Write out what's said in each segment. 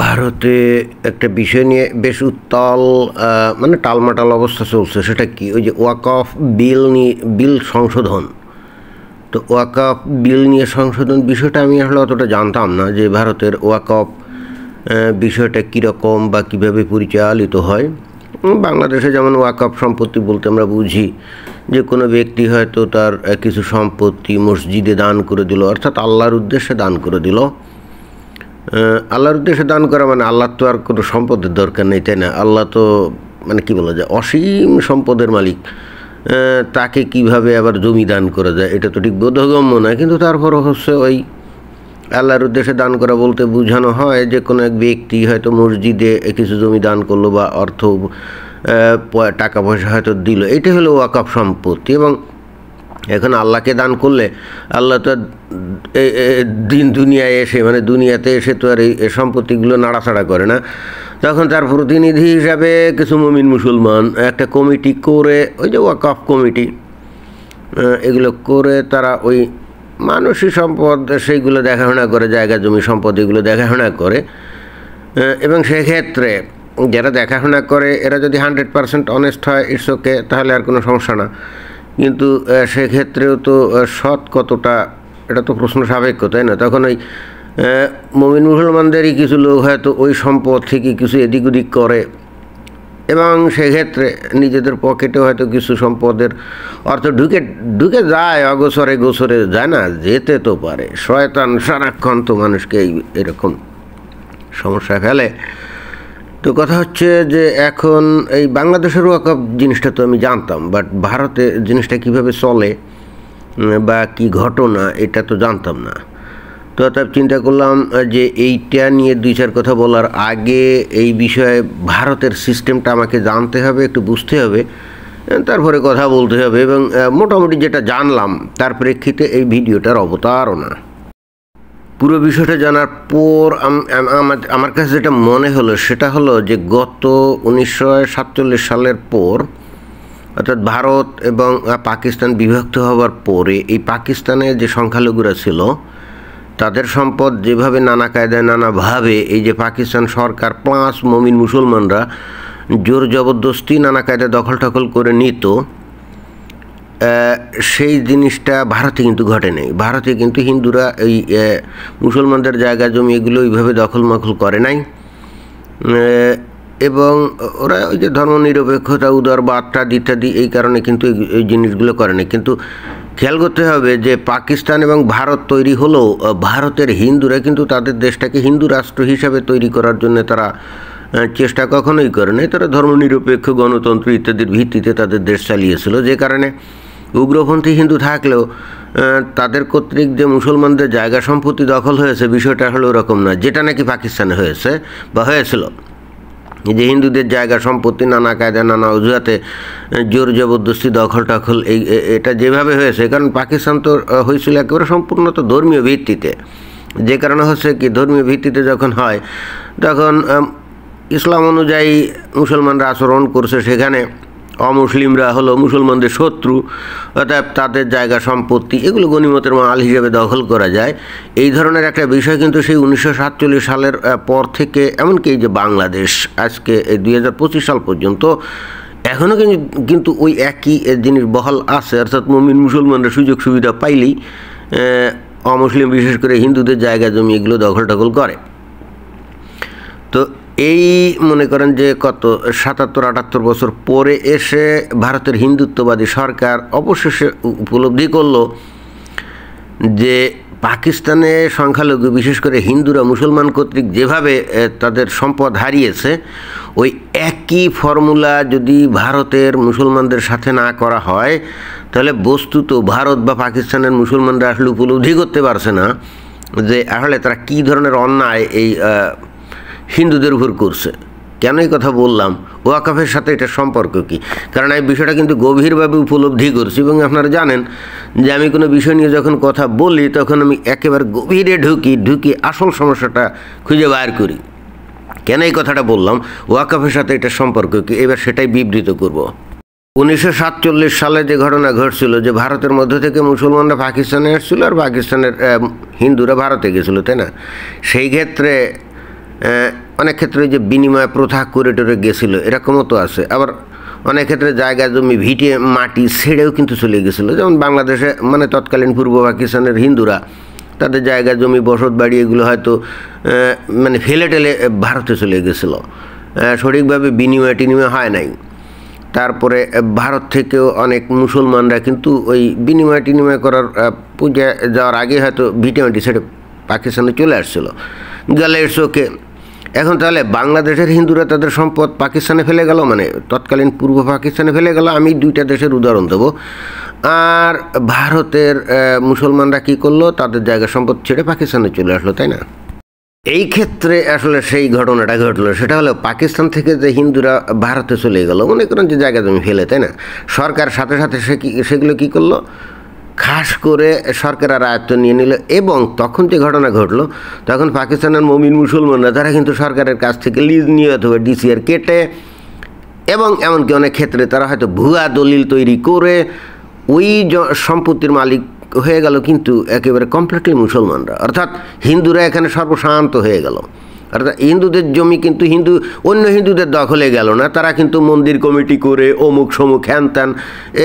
ভারতে একটা বিষয় নিয়ে বেশ উত্তাল মানে টালমাটাল অবস্থা চলছে। সেটা কি? ওই যে ওয়াকফ বিল সংশোধন। তো ওয়াকফ বিল নিয়ে সংশোধন বিষয়টা আমি আসলে অতটা জানতাম না, যে ভারতের ওয়াকফ বিষয়টা কীরকম বা কীভাবে পরিচালিত হয়। বাংলাদেশে যেমন ওয়াকফ সম্পত্তি বলতে আমরা বুঝি যে কোনো ব্যক্তি হয়তো তার কিছু সম্পত্তি মসজিদে দান করে দিল, অর্থাৎ আল্লাহর উদ্দেশ্যে দান করে দিল। আল্লাহর উদ্দেশ্যে দান করা মানে আল্লাহর তো আর কোনো সম্পদের দরকার নেই, তাই না? আল্লাহ তো মানে কী বলা যায়, অসীম সম্পদের মালিক। তাকে কিভাবে আবার জমি দান করা যায় এটা তো ঠিক বোধগম্য নয়, কিন্তু তারপরও হচ্ছে ওই আল্লাহর উদ্দেশ্যে দান করা বলতে বোঝানো হয় যে কোনো এক ব্যক্তি হয়তো মসজিদে কিছু জমি দান করলো বা অর্থ টাকা পয়সা হয়তো দিল, এটাই হলো ওয়াকফ সম্পত্তি। এবং এখন আল্লাহকে দান করলে আল্লাহ তো দুনিয়ায় এসে মানে দুনিয়াতে এসে তো আর এই সম্পত্তিগুলো নাড়াচাড়া করে না। তখন তার প্রতিনিধি হিসাবে কিছু মুমিন মুসলমান একটা কমিটি করে, ওই যে ওয়াকফ কমিটি, এগুলো করে তারা ওই মানসিক সম্পদ সেইগুলো দেখাশোনা করে, জায়গা জমি সম্পদ এগুলো দেখাশোনা করে। এবং সেক্ষেত্রে যারা দেখাশোনা করে এরা যদি 100% অনেস্ট হয়, ইটস ওকে, তাহলে আর কোনো সমস্যা না। কিন্তু সেক্ষেত্রেও তো সৎ কতটা, এটা তো প্রশ্ন সাপেক্ষ, তাই না? তখন ওই মুমিন মুসলমানদেরই কিছু লোক হয়তো ওই সম্পদ থেকে কিছু এদিক ওদিক করে, এবং সেক্ষেত্রে নিজেদের পকেটে হয়তো কিছু সম্পদের অর্থ ঢুকে যায়, অগোচরে গোচরে যায় না, যেতে তো পারে। শয়তান সারাক্ষণ তো মানুষকে এরকম সমস্যায় ফেলে। তো কথা হচ্ছে যে এখন এই বাংলাদেশের ওয়াকফ জিনিসটা তো আমি জানতাম, বাট ভারতে জিনিসটা কিভাবে চলে বা কি ঘটনা এটা তো জানতাম না। তো তাই চিন্তা করলাম যে এইটা নিয়ে 2-4 কথা বলার আগে এই বিষয়ে ভারতের সিস্টেমটা আমাকে জানতে হবে, একটু বুঝতে হবে, তারপরে কথা বলতে হবে। এবং মোটামুটি যেটা জানলাম তার প্রেক্ষিতে এই ভিডিওটার অবতারণা। পুরো বিষয়টা জানার পর আমার কাছে যেটা মনে হলো সেটা হলো যে গত 1947 সালের পর, অর্থাৎ ভারত এবং পাকিস্তান বিভক্ত হওয়ার পরে এই পাকিস্তানে যে সংখ্যালঘুরা ছিল তাদের সম্পদ যেভাবে নানা কায়দায় নানাভাবে এই যে পাকিস্তান সরকার প্লাস মুমিন মুসলমানরা জোর জবরদস্তি নানা কায়দায় দখল টখল করে নিত, সেই জিনিসটা ভারতে কিন্তু ঘটে নাই। ভারতে কিন্তু হিন্দুরা এই মুসলমানদের জায়গা জমি এগুলো ওইভাবে দখল করে নাই। এবং ওরা ওই যে ধর্মনিরপেক্ষতা, উদারবাদটা ইত্যাদি এই কারণে কিন্তু এই জিনিসগুলো করে নাই। কিন্তু খেয়াল করতে হবে যে পাকিস্তান এবং ভারত তৈরি হলেও ভারতের হিন্দুরা কিন্তু তাদের দেশটাকে হিন্দু রাষ্ট্র হিসাবে তৈরি করার জন্য তারা চেষ্টা কখনোই করে নাই। তারা ধর্মনিরপেক্ষ গণতন্ত্র ইত্যাদির ভিত্তিতে তাদের দেশ চালিয়েছিল, যে কারণে উগ্রপন্থী হিন্দু থাকলেও তাদের কর্তৃক যে মুসলমানদের জায়গা সম্পত্তি দখল হয়েছে বিষয়টা হলো ওরকম না, যেটা নাকি পাকিস্তানে হয়েছে বা হয়েছিল। যে হিন্দুদের জায়গা সম্পত্তি নানা কায়দা নানা অজুহাতে জোর জবরদস্তি দখল টখল এটা যেভাবে হয়েছে, কারণ পাকিস্তান তো হয়েছিল একেবারে সম্পূর্ণ তো ধর্মীয় ভিত্তিতে। যে কারণে হচ্ছে কি, ধর্মীয় ভিত্তিতে যখন হয় তখন ইসলাম অনুযায়ী মুসলমানরা আচরণ করছে, সেখানে অমুসলিমরা হলো মুসলমানদের শত্রু, অর্থাৎ তাদের জায়গা সম্পত্তি এগুলো গনিমতের মাল হিসেবে দখল করা যায়। এই ধরনের একটা বিষয় কিন্তু সেই 1947 সালের পর থেকে, এমনকি এই যে বাংলাদেশ আজকে 2025 সাল পর্যন্ত এখনও কিন্তু ওই একই জিনিস বহাল আছে, অর্থাৎ মুমিন মুসলমানরা সুযোগ সুবিধা পাইলেই অমুসলিম বিশেষ করে হিন্দুদের জায়গা জমি এগুলো দখল টখল করে। তো এই মনে করেন যে কত 77-78 বছর পরে এসে ভারতের হিন্দুত্ববাদী সরকার অবশেষে উপলব্ধি করলো যে পাকিস্তানে সংখ্যালঘু বিশেষ করে হিন্দুরা মুসলমান কর্তৃক যেভাবে তাদের সম্পদ হারিয়েছে, ওই একই ফর্মুলা যদি ভারতের মুসলমানদের সাথে না করা হয় তাহলে বস্তুত ভারত বা পাকিস্তানের মুসলমানরা আসলে উপলব্ধি করতে পারছে না যে আসলে তারা কী ধরনের অন্যায় এই হিন্দুদের উপর করছে। কেন এই কথা বললাম, ওয়াকফের সাথে এটা সম্পর্ক কী? কারণ এই বিষয়টা কিন্তু গভীরভাবে উপলব্ধি করছি। এবং আপনারা জানেন যে আমি কোনো বিষয় নিয়ে যখন কথা বলি তখন আমি একেবারে গভীরে ঢুকি আসল সমস্যাটা খুঁজে বার করি। কেন এই কথাটা বললাম, ওয়াকফের সাথে এটা সম্পর্ক কী, এবার সেটাই বিবৃত করব। 1947 সালে যে ঘটনা ঘটছিল যে ভারতের মধ্য থেকে মুসলমানরা পাকিস্তানে এসেছিল আর পাকিস্তানের হিন্দুরা ভারতে গেছিলো, তাই না? সেই ক্ষেত্রে অনেক ক্ষেত্রে যে বিনিময় প্রথা করে টোরে গেছিলো এরকমও তো আছে। আবার অনেক ক্ষেত্রে জায়গা জমি ভিটে মাটি ছেড়েও কিন্তু চলে গেছিলো, যেমন বাংলাদেশে মানে তৎকালীন পূর্ব পাকিস্তানের হিন্দুরা তাদের জায়গা জমি বসত বাড়ি এগুলো হয়তো মানে ফেলে টেলে ভারতে চলে গেছিলো, সঠিকভাবে বিনিময় টিনিময় হয় নাই। তারপরে ভারত থেকেও অনেক মুসলমানরা কিন্তু ওই বিনিময় টিনিময় করার পূজা যাওয়ার আগে হয়তো ভিটে মাটি ছেড়ে পাকিস্তানে চলে আসছিলো, গেলে চোখে। এখন তাহলে বাংলাদেশের হিন্দুরা তাদের সম্পদ পাকিস্তানে ফেলে গেল, মানে তৎকালীন পূর্ব পাকিস্তানে ফেলে গেল। আমি দুইটা দেশের উদাহরণ দেবো। আর ভারতের মুসলমানরা কী করলো, তাদের জায়গা সম্পদ ছেড়ে পাকিস্তানে চলে আসলো, তাই না? এই ক্ষেত্রে আসলে সেই ঘটনাটা ঘটলো, সেটা হলো পাকিস্তান থেকে যে হিন্দুরা ভারতে চলে গেল, মনে করেন যে জায়গা জমি ফেলে, তাই না? সরকার সাথে সাথে সেগুলো কী করলো, খাস করে সরকার আর আয়ত্ত নিয়ে নিল। এবং তখন যে ঘটনা ঘটলো, তখন পাকিস্তানের মমিন মুসলমানরা তারা কিন্তু সরকারের কাছ থেকে লিজ নিয়ে অথবা ডিসিআর কেটে এবং এমনকি অনেক ক্ষেত্রে তারা হয়তো ভুয়া দলিল তৈরি করে ওই সম্পত্তির মালিক হয়ে গেল কিন্তু একেবারে কমপ্লিটলি মুসলমানরা, অর্থাৎ হিন্দুরা এখানে সর্বশান্ত হয়ে গেল। অর্থাৎ হিন্দুদের জমি কিন্তু অন্য হিন্দুদের দখলে গেল না, তারা কিন্তু মন্দির কমিটি করে অমুক সমুক হ্যান ত্যান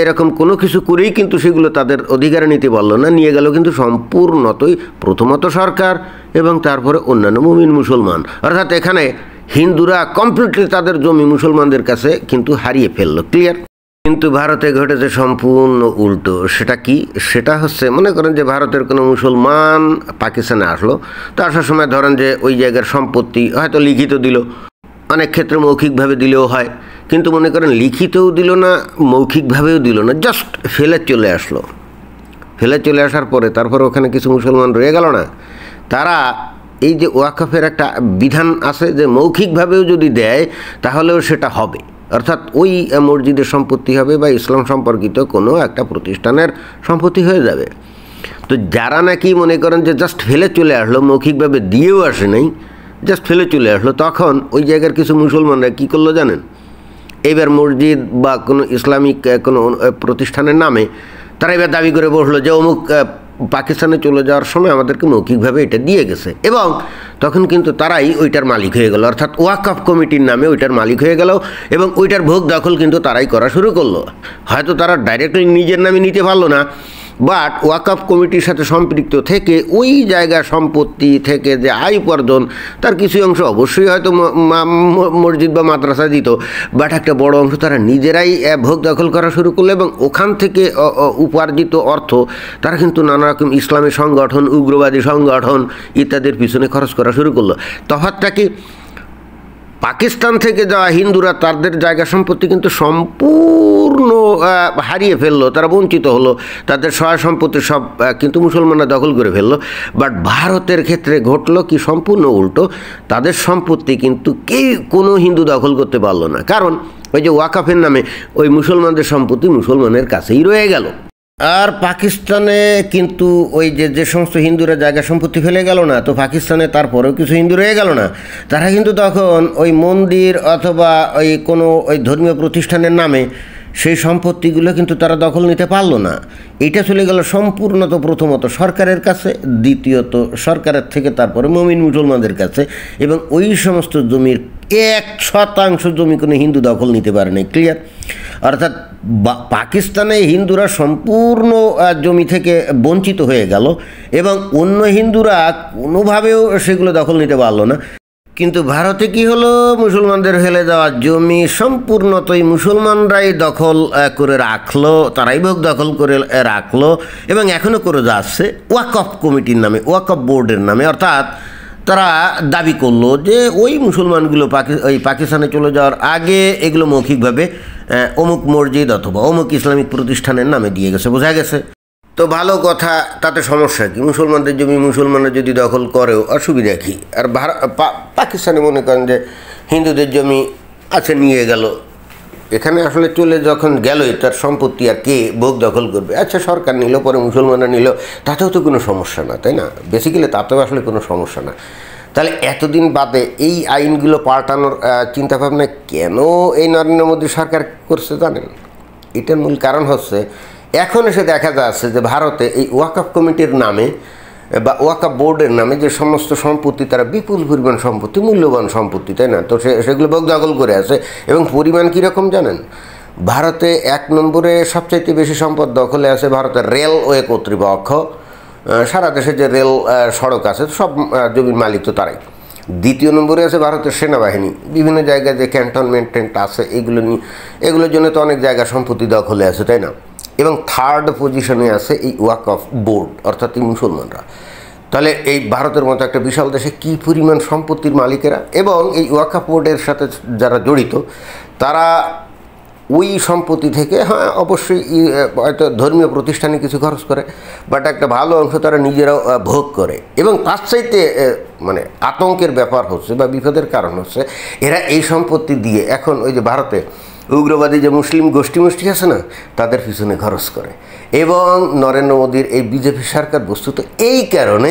এরকম কোনো কিছু করেই কিন্তু সেগুলো তাদের অধিকারে নিতে পারল না, নিয়ে গেল কিন্তু সম্পূর্ণতই প্রথমত সরকার এবং তারপরে অন্যান্য মুমিন মুসলমান। অর্থাৎ এখানে হিন্দুরা কমপ্লিটলি তাদের জমি মুসলমানদের কাছে কিন্তু হারিয়ে ফেললো, ক্লিয়ার? কিন্তু ভারতে ঘটেছে সম্পূর্ণ উল্টো। সেটা কি? সেটা হচ্ছে, মনে করেন যে ভারতের কোনো মুসলমান পাকিস্তানে আসলো, তো আসার সময় ধরেন যে ওই জায়গার সম্পত্তি হয়তো লিখিত দিল, অনেক ক্ষেত্রে মৌখিকভাবে দিলেও হয়, কিন্তু মনে করেন লিখিতও দিল না, মৌখিকভাবেও দিল না, জাস্ট ফেলে চলে আসলো। ফেলে চলে আসার পরে তারপর ওখানে কিছু মুসলমান রয়ে গেল না, তারা এই যে ওয়াকফের একটা বিধান আছে যে মৌখিকভাবেও যদি দেয় তাহলেও সেটা হবে, অর্থাৎ ওই মসজিদের সম্পত্তি হবে বা ইসলাম সম্পর্কিত কোনো একটা প্রতিষ্ঠানের সম্পত্তি হয়ে যাবে। তো যারা নাকি মনে করেন যে জাস্ট ফেলে চলে আসলো, মৌখিকভাবে দিয়েও আসে নাই, জাস্ট ফেলে চলে আসলো, তখন ওই জায়গার কিছু মুসলমানরা কী করলো জানেন? এবার মসজিদ বা কোনো ইসলামিক কোনো প্রতিষ্ঠানের নামে তারা এবার দাবি করে বসলো যে অমুক পাকিস্তানে চলে যাওয়ার সময় আমাদেরকে মৌখিকভাবে এটা দিয়ে গেছে, এবং তখন কিন্তু তারাই ওইটার মালিক হয়ে গেল, অর্থাৎ ওয়াকফ কমিটির নামে ওইটার মালিক হয়ে গেল এবং ওইটার ভোগ দখল কিন্তু তারাই করা শুরু করলো। হয়তো তারা ডাইরেক্টলি নিজের নামে নিতে পারলো না, বাট ওয়াকফ কমিটির সাথে সম্পৃক্ত থেকে ওই জায়গা সম্পত্তি থেকে যে আয় উপার্জন তার কিছু অংশ অবশ্যই হয়তো মসজিদ বা মাদ্রাসা দিত, বাট একটা বড় অংশ তারা নিজেরাই ভোগ দখল করা শুরু করলো এবং ওখান থেকে উপার্জিত অর্থ তারা কিন্তু নানা রকম ইসলামী সংগঠন, উগ্রবাদী সংগঠন ইত্যাদির পিছনে খরচ করা শুরু করলো। তফাৎটা কি? পাকিস্তান থেকে যাওয়া হিন্দুরা তাদের জায়গা সম্পত্তি কিন্তু সম্পূর্ণ হারিয়ে ফেললো, তারা বঞ্চিত হলো, তাদের সহায় সম্পত্তি সব কিন্তু মুসলমানরা দখল করে ফেললো। বাট ভারতের ক্ষেত্রে ঘটলো কি সম্পূর্ণ উল্টো, তাদের সম্পত্তি কিন্তু কোনো হিন্দু দখল করতে পারলো না, কারণ ওই যে ওয়াকফের নামে ওই মুসলমানদের সম্পত্তি মুসলমানের কাছেই রয়ে গেল। আর পাকিস্তানে কিন্তু ওই যে সমস্ত হিন্দুরা জায়গা সম্পত্তি ফেলে গেল না, তো পাকিস্তানে তারপরেও কিছু হিন্দু রয়ে গেল না, তারা কিন্তু তখন ওই মন্দির অথবা ওই কোনো ওই ধর্মীয় প্রতিষ্ঠানের নামে সেই সম্পত্তিগুলো কিন্তু তারা দখল নিতে পারলো না। এটা চলে গেল সম্পূর্ণত প্রথমত সরকারের কাছে, দ্বিতীয়ত সরকারের থেকে তারপরে মুমিন মুসলমানদের কাছে, এবং ওই সমস্ত জমির 1% জমি কোনো হিন্দু দখল নিতে পারে না, ক্লিয়ার? অর্থাৎ পাকিস্তানে হিন্দুরা সম্পূর্ণ জমি থেকে বঞ্চিত হয়ে গেল এবং অন্য হিন্দুরা কোনোভাবেও সেগুলো দখল নিতে পারলো না। কিন্তু ভারতে কি হলো, মুসলমানদের ফেলে দেওয়া জমি সম্পূর্ণতই মুসলমানরাই দখল করে রাখলো, তারাই ভোগ দখল করে রাখলো এবং এখনও করে যাচ্ছে ওয়াকফ কমিটির নামে, ওয়াকফ বোর্ডের নামে। অর্থাৎ তারা দাবি করলো যে ওই মুসলমানগুলো পাকিস্তানে চলে যাওয়ার আগে এগুলো মৌখিকভাবে অমুক মসজিদ অথবা অমুক ইসলামিক প্রতিষ্ঠানের নামে দিয়ে গেছে, বোঝা গেছে? তো ভালো কথা, তাতে সমস্যা কি? মুসলমানদের জমি মুসলমানরা যদি দখল করেও অসুবিধা কী? আর পাকিস্তানে মনে করেন যে হিন্দুদের জমি আছে, নিয়ে গেল, এখানে আসলে চলে যখন গেলই তার সম্পত্তি আর কে ভোগ দখল করবে? আচ্ছা, সরকার নিল, পরে মুসলমানরা নিল, তাতেও তো কোনো সমস্যা না, তাই না? বেসিক্যালি তাতেও আসলে কোনো সমস্যা না। তাহলে এতদিন বাদে এই আইনগুলো পাল্টানোর চিন্তাভাবনা কেন এই নরেন্দ্র মোদী সরকার করছে জানেন? এটার মূল কারণ হচ্ছে এখন এসে দেখা যাচ্ছে যে ভারতে এই ওয়াকফ কমিটির নামে বা ওয়াকাফ বোর্ডের নামে যে সমস্ত সম্পত্তি, তারা বিপুল পরিমাণ সম্পত্তি, মূল্যবান সম্পত্তি, তাই না? তো সেগুলো দখল করে আছে। এবং পরিমাণ কীরকম জানেন? ভারতে 1 নম্বরে সবচাইতে বেশি সম্পদ দখলে আছে ভারতের রেলওয়ে কর্তৃপক্ষ। সারা দেশে যে রেল সড়ক আছে সব জমির মালিক তো তারাই। 2য় নম্বরে আছে ভারতের সেনাবাহিনী, বিভিন্ন জায়গায় যে ক্যান্টনমেন্ট আছে এগুলোর জন্য তো অনেক জায়গা সম্পত্তি দখলে আছে, তাই না? এবং 3rd পজিশনে আছে এই ওয়াকফ বোর্ড, অর্থাৎ এই মুসলমানরা। তাহলে এই ভারতের মতো একটা বিশাল দেশে কী পরিমাণ সম্পত্তির মালিকেরা, এবং এই ওয়াকফ বোর্ডের সাথে যারা জড়িত তারা ওই সম্পত্তি থেকে, হ্যাঁ অবশ্যই হয়তো ধর্মীয় প্রতিষ্ঠানে কিছু খরচ করে, বাট একটা ভালো অংশ তারা নিজেরাও ভোগ করে। এবং তার চাইতে মানে আতঙ্কের ব্যাপার হচ্ছে বা বিপদের কারণ হচ্ছে, এরা এই সম্পত্তি দিয়ে এখন ওই যে ভারতে উগ্রবাদী যে মুসলিম গোষ্ঠী আছে না, তাদের পিছনে খরচ করে। এবং নরেন্দ্র মোদীর এই বিজেপি সরকার বস্তুত এই কারণে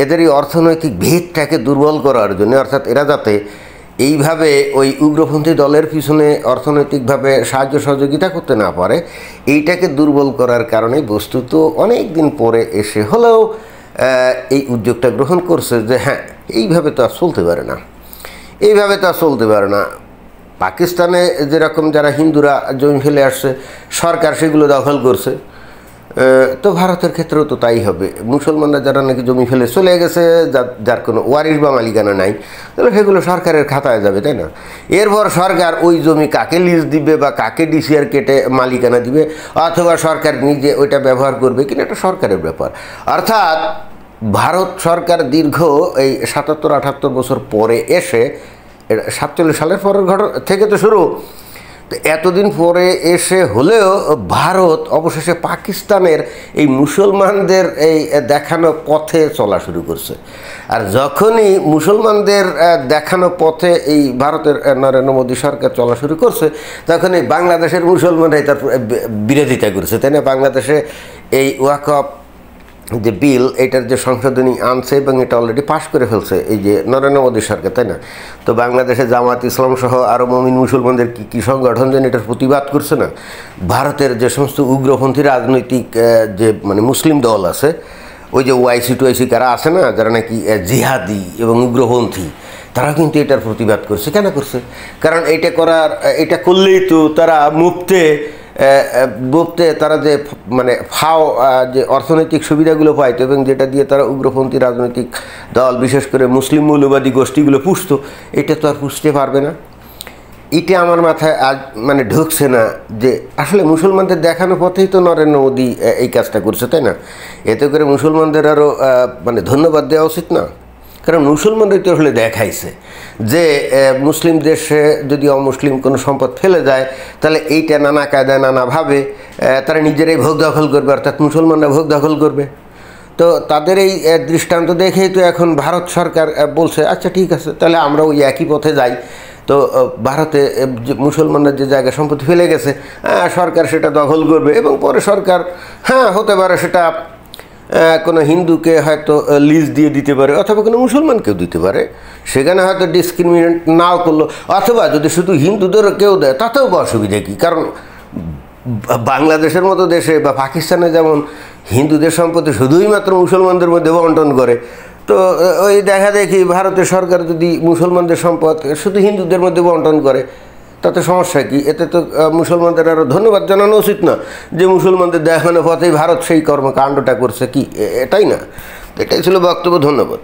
এদের এই অর্থনৈতিক ভিতটাকে দুর্বল করার জন্য, অর্থাৎ এরা যাতে এইভাবে ওই উগ্রপন্থী দলের পিছনে অর্থনৈতিকভাবে সাহায্য সহযোগিতা করতে না পারে, এইটাকে দুর্বল করার কারণে বস্তুত অনেক দিন পরে এসে হলেও এই উদ্যোগটা গ্রহণ করছে যে হ্যাঁ এইভাবে তো আর চলতে পারে না, এইভাবে তো আর চলতে পারে না। পাকিস্তানে যেরকম যারা হিন্দুরা জমি ফেলে আসছে, সরকার সেগুলো দখল করছে, তো ভারতের ক্ষেত্রেও তো তাই হবে। মুসলমানরা যারা নাকি জমি ফেলে চলে গেছে, যার কোনো ওয়ারিশ বা মালিকানা নাই, তাহলে সেগুলো সরকারের খাতায় যাবে, তাই না? এরপর সরকার ওই জমি কাকে লিজ দিবে বা কাকে ডিসিআর কেটে মালিকানা দিবে, অথবা সরকার নিজে ওইটা ব্যবহার করবে কিনা, এটা সরকারের ব্যাপার। অর্থাৎ ভারত সরকার দীর্ঘ এই 77-78 বছর পরে এসে, 47 সালের পরের ঘটনা থেকে তো শুরু, এতদিন পরে এসে হলেও ভারত অবশেষে পাকিস্তানের এই মুসলমানদের এই দেখানো পথে চলা শুরু করছে। আর যখনই মুসলমানদের দেখানো পথে এই ভারতের নরেন্দ্র মোদী সরকার চলা শুরু করছে, তখন এই বাংলাদেশের মুসলমানরাই তার বিরোধিতা করেছে, তাই না? বাংলাদেশে এই ওয়াকফ যে বিল, এটার যে সংশোধনী আনছে এবং এটা অলরেডি পাশ করে ফেলছে এই যে নরেন্দ্র মোদী সরকার, তাই না? তো বাংলাদেশে জামাত ইসলাম সহ আরও মুমিন মুসলমানদের কী সংগঠন যেন এটার প্রতিবাদ করছে না। ভারতের যে সমস্ত উগ্রপন্থী রাজনৈতিক যে মানে মুসলিম দল আছে, ওই যে ওআইসি টুআইসি কারা আছে না, যারা নাকি জিহাদি এবং উগ্রপন্থী, তারা কিন্তু এটার প্রতিবাদ করছে। কেন করছে? কারণ এটা করলেই তো তারা মুফতে তারা যে মানে যে অর্থনৈতিক সুবিধাগুলো পাইতো, এবং যেটা দিয়ে তারা উগ্রপন্থী রাজনৈতিক দল, বিশেষ করে মুসলিম মৌলবাদী গোষ্ঠীগুলো পুষত, এটা তো আর পুষতে পারবে না। এটা আমার মাথায় আজ মানে ঢুকছে না যে আসলে মুসলমানদের দেখানো পথেই তো নরেন্দ্র মোদী এই কাজটা করছে, তাই না? এতে করে মুসলমানদের আরও মানে ধন্যবাদ দেওয়া উচিত না? কারণ মুসলমানরাই তো আসলে দেখাইছে যে মুসলিম দেশে যদি অমুসলিম কোনো সম্পদ ফেলে যায়, তাহলে এইটা নানা কায়দায় নানাভাবে তারা নিজেরাই ভোগ দখল করবে, অর্থাৎ মুসলমানরা ভোগ দখল করবে। তো তাদের এই দৃষ্টান্ত দেখেই তো এখন ভারত সরকার বলছে আচ্ছা ঠিক আছে, তাহলে আমরা ওই একই পথে যাই। তো ভারতে মুসলমানরা যে জায়গায় সম্পত্তি ফেলে গেছে, সরকার সেটা দখল করবে, এবং পরে সরকার হ্যাঁ হতে পারে সেটা কোনো হিন্দুকে হয়তো লিজ দিয়ে দিতে পারে, অথবা কোনো মুসলমানকেও দিতে পারে, সেখানে হয়তো ডিসক্রিমিনেট নাও করলো, অথবা যদি শুধু হিন্দুদের কেউ দেয় তাতেও অসুবিধা কী? কারণ বাংলাদেশের মতো দেশে বা পাকিস্তানে যেমন হিন্দুদের সম্পত্তি শুধুই মাত্র মুসলমানদের মধ্যে বন্টন করে, তো ওই দেখা দেখি ভারতের সরকার যদি মুসলমানদের সম্পদ শুধু হিন্দুদের মধ্যে বন্টন করে, তাতে সমস্যা কি? এতে তো মুসলমানদের আরও ধন্যবাদ জানানো উচিত না যে মুসলমানদের দেখানো পথেই ভারত সেই কর্মকাণ্ডটা করছে, কি এটাই না? এটাই ছিল বক্তব্য। ধন্যবাদ।